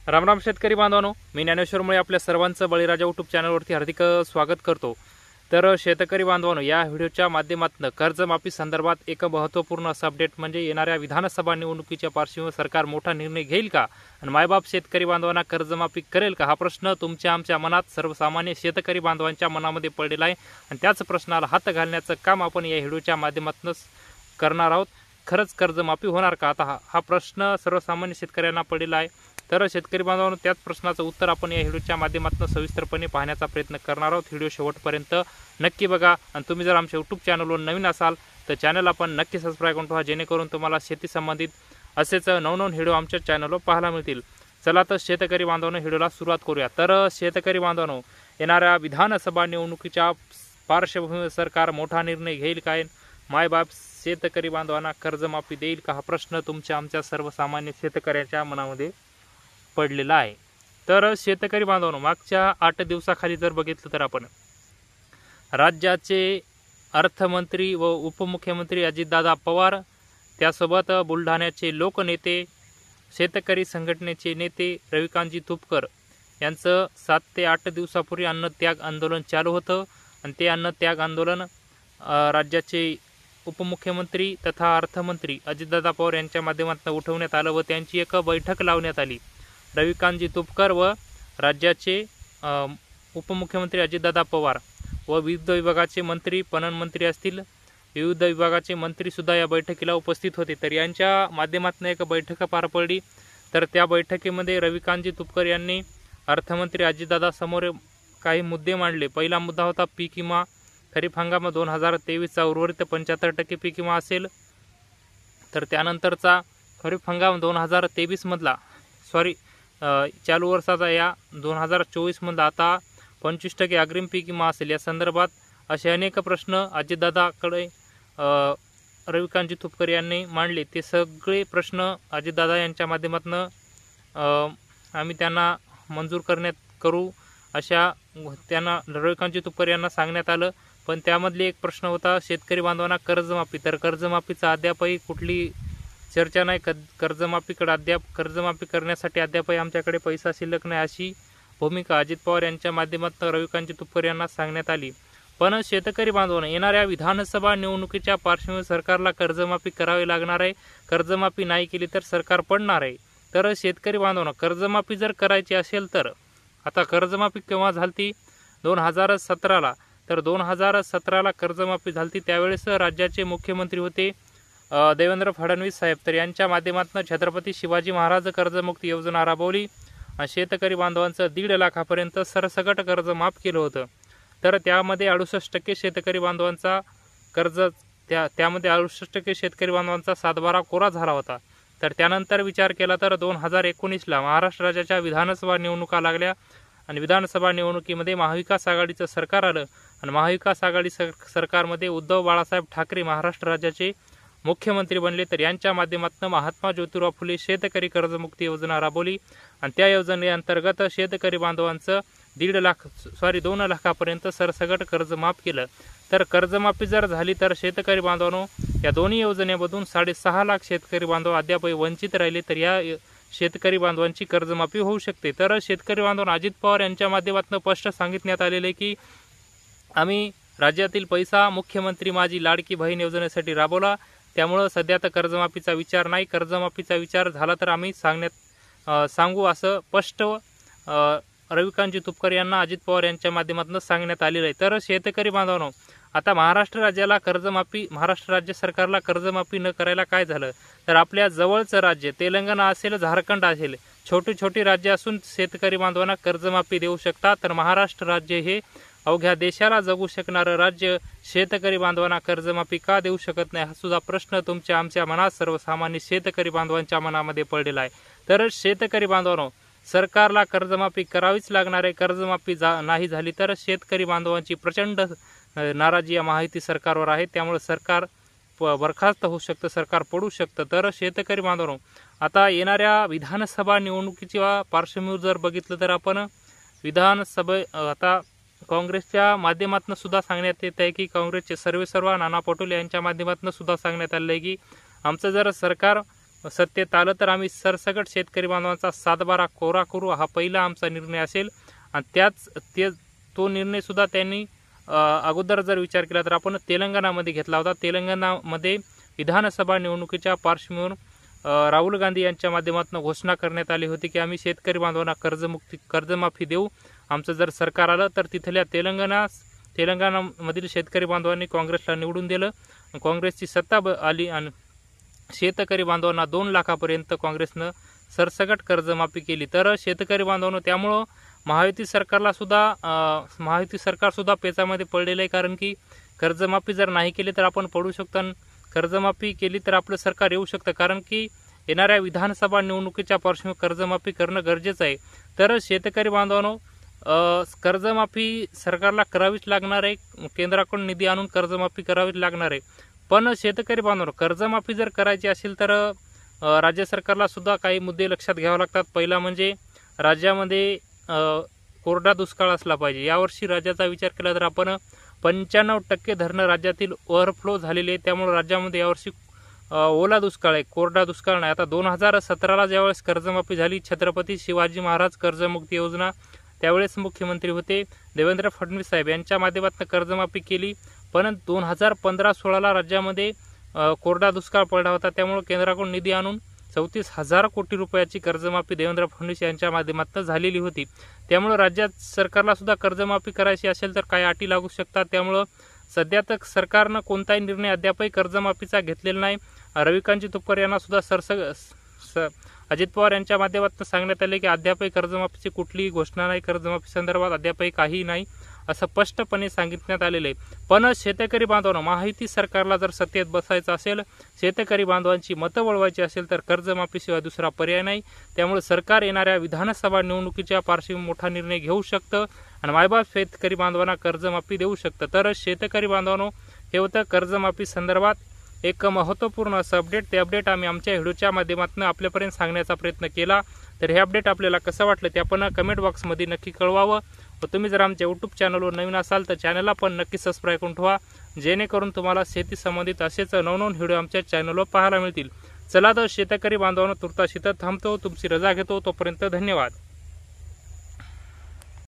रामराम शेतकरी बांधवांनो, मी ज्ञानेश्वर मुळे आपल्या सर्वांचं बळीराजा यूट्यूब चॅनलवरती हार्दिक स्वागत करतो। तर शेतकरी बांधवांनो, या व्हिडिओच्या माध्यमातून कर्जमाफी संदर्भात एक महत्त्वपूर्ण असा अपडेट म्हणजे येणाऱ्या विधानसभा निवडणुकीच्या पार्श्वभूमीवर सरकार मोठा निर्णय घेईल का आणि मायबाप शेतकरी बांधवांना कर्जमाफी करेल का, हा प्रश्न तुमच्या आमच्या मनात सर्वसामान्य शेतकरी बांधवांच्या मनामध्ये पडलेला आहे आणि त्याच प्रश्नाला हात घालण्याचं काम आपण या व्हिडिओच्या माध्यमातून करणार आहोत। खरंच कर्जमाफी होणार का, आता हा प्रश्न सर्वसामान्य शेतकऱ्यांना पडलेला आहे। तर शेतकरी बांधवांनो, त्याच प्रश्नाचं उत्तर आपण या व्हिडिओच्या माध्यमातून सविस्तरपणे पाहण्याचा प्रयत्न करणार आहोत। व्हिडिओ शेवटपर्यंत नक्की बघा आणि तुम्ही जर आमच्या यूट्यूब चॅनलवर नवीन असाल तर चॅनल आपण नक्की सबस्क्राईब करून ठेवा, जेणेकरून तुम्हाला शेती संबंधित असेच नवनवीन व्हिडिओ आमच्या चॅनलवर पाहायला मिळतील। चला तर शेतकरी बांधवांनो, व्हिडिओला सुरुवात करूया। तर शेतकरी बांधवांनो, येणाऱ्या विधानसभा निवडणुकीच्या पार्श्वभूमीवर सरकार मोठा निर्णय घेईल काय, मायबाप शेतकरी बांधवांना कर्जमाफी देईल का, हा प्रश्न तुमच्या आमच्या सर्वसामान्य शेतकऱ्याच्या मनामध्ये पडलेला आहे। तर शेतकरी बांधवांनो, मागच्या 8 दिवसाखाली जर बघितलं तर आपण राज्याचे अर्थमंत्री व उपमुख्यमंत्री अजितदादा पवार, त्यासोबत बुलढाण्याचे लोकनेते, शेतकरी संघटनेचे नेते रविकांतजी तुपकर यांचं 7 ते 8 दिवसापूर्वी अन्नत्याग आंदोलन चालू होतं आणि ते अन्नत्याग आंदोलन राज्याचे उपमुख्यमंत्री तथा अर्थमंत्री अजितदादा पवार यांच्या माध्यमातून उठवण्यात आलं व त्यांची एक बैठक लावण्यात आली। रविकांतजी तुपकर व राज्याचे उपमुख्यमंत्री अजितदादा पवार व विविध विभागाचे मंत्री, पणन मंत्री असतील, विविध विभागाचे मंत्रीसुद्धा या बैठकीला उपस्थित होते। तर यांच्या माध्यमातून एक बैठक पार पडली। तर त्या बैठकीमध्ये रविकांतजी तुपकर यांनी अर्थमंत्री अजितदादा समोर काही मुद्दे मांडले। पहिला मुद्दा होता पीक विमा। खरीप हंगाम 2023चा उर्वरित 75% पीक विमा असेल। तर त्यानंतरचा खरीप हंगाम 2023 मधला चालू वर्षाचा या 2024 मधला आता 25% अग्रिम पीक विमा असेल। या संदर्भात असे अनेक प्रश्न अजितदादाकडे रविकांतजी तुपकर यांनी मांडले। ते सगळे प्रश्न अजितदादा यांच्या माध्यमातून आम्ही त्यांना मंजूर करू अशा त्यांना रविकांतजी तुपकर यांना सांगण्यात आलं। पण त्यामधले एक प्रश्न होता शेतकरी बांधवांना कर्जमाफी। तर कर्जमाफीचा अद्यापही कुठली चर्चा नाही। कर्जमाफी करण्यासाठी अद्यापही आमच्याकडे पैसा शिल्लक नाही, अशी भूमिका अजित पवार यांच्या माध्यमातून रविकांतजी तुपकर यांना सांगण्यात आली। पण शेतकरी बांधवांना, येणाऱ्या विधानसभा निवडणुकीच्या पार्श्वभूमीवर सरकारला कर्जमाफी करावी लागणार आहे। कर्जमाफी नाही केली तर सरकार पडणार आहे। तर शेतकरी बांधवांना, कर्जमाफी जर करायची असेल तर आता कर्जमाफी केव्हा झाली? 2017ला। तर 2017ला कर्जमाफी झाली। त्यावेळेस राज्याचे मुख्यमंत्री होते देवेंद्र फडणवीस साहेब। तर यांच्या माध्यमातून छत्रपती शिवाजी महाराज कर्जमुक्ती योजना राबवली आणि शेतकरी बांधवांचं 1.5 लाखापर्यंत सरसकट कर्ज माफ केलं होतं। तर त्यामध्ये 68% शेतकरी बांधवांचा त्यामध्ये 68% शेतकरी बांधवांचा 7/12 कोरा झाला होता। तर त्यानंतर विचार केला तर 2019ला महाराष्ट्र राज्याच्या विधानसभा निवडणुका लागल्या आणि विधानसभा निवडणुकीमध्ये महाविकास आघाडीचं सरकार आलं आणि महाविकास आघाडी सरकारमध्ये उद्धव बाळासाहेब ठाकरे महाराष्ट्र राज्याचे मुख्यमंत्री बनले। तर यांच्या माध्यमातून महात्मा ज्योतिराव फुले शेतकरी कर्जमुक्ती योजना राबवली आणि त्या योजनेअंतर्गत शेतकरी बांधवांचं 2 लाखापर्यंत सरसकट कर्ज माफ केलं। तर कर्जमाफी जर झाली तर शेतकरी बांधवांनो, या दोन्ही योजनेमधून 6.5 लाख शेतकरी बांधव अद्यापही वंचित राहिले। तर या शेतकरी बांधवांची कर्जमाफी होऊ शकते। तर शेतकरी बांधवांना अजित पवार यांच्या माध्यमातून स्पष्ट सांगितण्यात आलेले की आम्ही राज्यातील पैसा मुख्यमंत्री माझी लाडकी बहीण योजनेसाठी राबवला, त्यामुळे सध्या तर कर्जमाफीचा विचार नाही। कर्जमाफीचा विचार झाला तर आम्ही सांगू असं स्पष्ट रविकांतजी तुपकर यांना अजित पवार यांच्या माध्यमातून सांगण्यात आलेलं आहे। तर शेतकरी बांधवांनो, आता महाराष्ट्र राज्य सरकारला कर्जमाफी न करायला काय झालं? तर आपल्या जवळचं राज्य तेलंगणा असेल, झारखंड असेल, छोटी राज्य असून शेतकरी बांधवांना कर्जमाफी देऊ शकतात। तर महाराष्ट्र राज्य हे अवघ्या देशाला जगू शकणारं राज्य शेतकरी बांधवांना कर्जमाफी का देऊ शकत नाही, हा सुद्धा प्रश्न तुमच्या आमच्या मनात सर्वसामान्य शेतकरी बांधवांच्या मनामध्ये पडलेला आहे। तर शेतकरी बांधवांनो, सरकारला कर्जमाफी करावीच लागणार आहे। कर्जमाफी नाही झाली तर शेतकरी बांधवांची प्रचंड नाराजी या महायुती सरकारवर आहे। त्यामुळे सरकार बरखास्त होऊ शकतं, सरकार पडू शकतं। तर शेतकरी बांधवांनो, आता येणाऱ्या विधानसभा निवडणुकीच्या पार्श्वभूमीवर जर बघितलं तर आपण आता काँग्रेसच्या माध्यमातून सुद्धा सांगण्यात येत आहे की काँग्रेसचे सर्वेसर्वा नाना पटोले यांच्या माध्यमातून सुद्धा सांगण्यात आलं आहे की आमचं जर सरकार सत्तेत आलं तर आम्ही सरसकट शेतकरी बांधवांचा 7/12 कोरा करू, हा पहिला आमचा निर्णय असेल. आणि तो निर्णय सुद्धा त्यांनी अगोदर जर विचार केला तर आपण तेलंगणामध्ये घेतला होता. तेलंगणामध्ये विधानसभा निवडणुकीच्या पार्श्वभूमीवर राहुल गांधी यांच्या माध्यमातून घोषणा करण्यात आली होती की आम्ही शेतकरी बांधवांना कर्जमाफी देऊ. आमचं जर सरकार आलं तर तिथल्या तेलंगणामधील शेतकरी बांधवांनी काँग्रेसला निवडून दिलं. काँग्रेसची सत्ता आली आणि शेतकरी बांधवांना 2 लाखापर्यंत काँग्रेसनं सरसकट कर्जमाफी केली. तर शेतकरी बांधवांनो, त्यामुळं महायुती सरकार सुद्धा पेचामध्ये पडलेलं आहे. कारण की कर्जमाफी जर नाही केली तर आपण पडू शकतो, आणि कर्जमाफी केली तर आपलं सरकार येऊ शकतं. कारण की येणाऱ्या विधानसभा निवडणुकीच्या पार्श्वभूमीवर कर्जमाफी करणं गरजेचं आहे. तर शेतकरी बांधवांनो, कर्जमाफी सरकारला करावीच लागणार आहे. केंद्राकडून निधी आणून कर्जमाफी करावीच लागणार आहे. पण शेतकरी बांधवांनो, कर्जमाफी जर करायची असेल तर राज्य सरकारला सुद्धा काही मुद्दे लक्षात घ्यावे लागतात. पहिला म्हणजे राज्यामध्ये कोरडा दुष्काळ असला पाहिजे. यावर्षी राज्याचा विचार केला तर आपण 95% धरणं राज्यातील ओव्हरफ्लो झालेले आहे. त्यामुळे राज्यामध्ये यावर्षी ओला दुष्काळ आहे, कोरडा दुष्काळ नाही. आता 2017ला ज्यावेळेस कर्जमाफी झाली, छत्रपती शिवाजी महाराज कर्जमुक्ती योजना, त्यावेळेस मुख्यमंत्री होते देवेंद्र फडणवीस साहेब, यांच्या माध्यमातून कर्जमाफी केली. पण 2015-16ला राज्यामध्ये कोरडा दुष्काळ पडला होता. त्यामुळे केंद्राकडून निधी आणून 34,000 कोटी रुपयाची कर्जमाफी देवेंद्र फडणवीस यांच्या माध्यमातून झालेली होती. त्यामुळे राज्यात सरकारला सुद्धा कर्जमाफी करायची असेल तर काही अटी लागू शकतात. त्यामुळं सध्या तर सरकारनं कोणताही निर्णय अद्यापही कर्जमाफीचा घेतलेला नाही. रविकांत तुपकर यांना सुद्धा अजित पवार यांच्या माध्यमातून सांगण्यात आले की अद्यापही कर्जमाफीची कुठलीही घोषणा नाही, कर्जमाफी संदर्भात अद्यापही काही नाही, असं स्पष्टपणे सांगितण्यात आलेलं आहे. पण शेतकरी बांधवांना, महायुती सरकारला जर सत्तेत बसायचं असेल, शेतकरी बांधवांची मतं वळवायची असेल तर कर्जमाफीशिवाय दुसरा पर्याय नाही. त्यामुळे सरकार येणाऱ्या विधानसभा निवडणुकीच्या पार्श्वभूमीवर मोठा निर्णय घेऊ शकतं आणि मायबाप शेतकरी बांधवांना कर्जमाफी देऊ शकतं. तर शेतकरी बांधवांनो, हे होतं कर्जमाफी संदर्भात एक महत्त्वपूर्ण असं अपडेट. ते अपडेट आम्ही आमच्या व्हिडिओच्या माध्यमातून आपल्यापर्यंत सांगण्याचा प्रयत्न केला. तर हे अपडेट आपल्याला कसं वाटलं ते आपण कमेंट बॉक्समध्ये नक्की कळवावं. व तुम्ही जर आमच्या यूट्यूब चॅनलवर नवीन असाल तर चॅनलला पण नक्की सबस्क्राईब करून ठेवा, जेणेकरून तुम्हाला शेती संबंधित असेच नवनवीन व्हिडिओ आमच्या चॅनलवर पाहायला मिळतील. चला तर शेतकरी बांधवांनो, तुर्तास इथं थांबतो, तुमची रजा घेतो. तोपर्यंत धन्यवाद.